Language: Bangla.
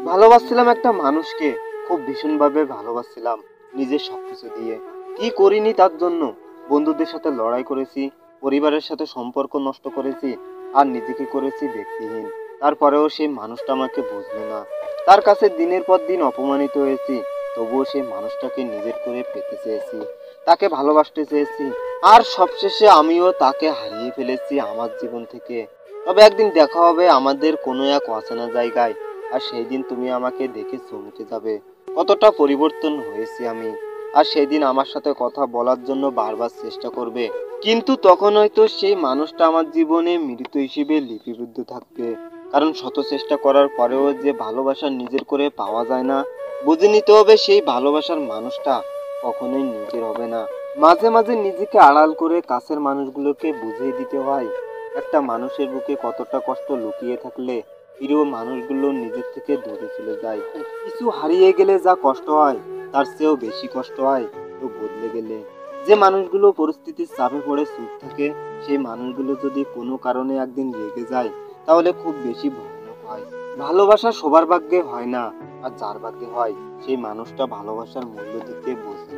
ভালোবাসছিলাম একটা মানুষকে, খুব ভীষণভাবে ভালোবাসছিলাম নিজের সবকিছু দিয়ে। কি করিনি তার জন্য? বন্ধুদের সাথে লড়াই করেছি, পরিবারের সাথে সম্পর্ক নষ্ট করেছি, আর নিজেকে করেছি ব্যক্তিহীন। তারপরেও সেই মানুষটা আমাকে বুঝলো না। তার কাছে দিনের পর দিন অপমানিত হয়েছি, তবুও সেই মানুষটাকে নিজের করে পেতে চেয়েছি, তাকে ভালোবাসতে চেয়েছি। আর সবশেষে আমিও তাকে হারিয়ে ফেলেছি আমার জীবন থেকে। তবে একদিন দেখা হবে আমাদের কোনো এক অচেনা জায়গায়, আর সেই দিন তুমি আমাকে দেখে চমকে যাবে কতটা পরিবর্তন হয়েছি আমি। আর সেই দিন আমার সাথে কথা বলার জন্য বারবার চেষ্টা করবে, কিন্তু তখন হয়তো সেই মানুষটা আমার জীবনে মৃত হিসেবে লিপিবদ্ধ থাকবে। কারণ শত চেষ্টা করার পরেও যে ভালোবাসা নিজের করে পাওয়া যায় না, বুঝে নিতে হবে সেই ভালোবাসার মানুষটা কখনোই নিজের হবে না। মাঝে মাঝে নিজেকে আড়াল করে কাছের মানুষগুলোকে বুঝিয়ে দিতে হয় একটা মানুষের বুকে কতটা কষ্ট লুকিয়ে থাকলে প্রিয় মানুষগুলো নিজের থেকে দূরে চলে যায়। কিছু হারিয়ে গেলে যা কষ্ট হয়, তার চেয়েও বেশি কষ্ট হয় তো বদলে গেলে। যে মানুষগুলো পরিস্থিতির চাপে পড়ে চুপ থাকে, সেই মানুষগুলো যদি কোনো কারণে একদিন রেগে যায়, তাহলে খুব বেশি ভয়ানক হয়। ভালোবাসা সবার ভাগ্যে হয় না, আর যার ভাগ্যে হয় সেই মানুষটা ভালোবাসার মূল্য দিতে বোঝে না।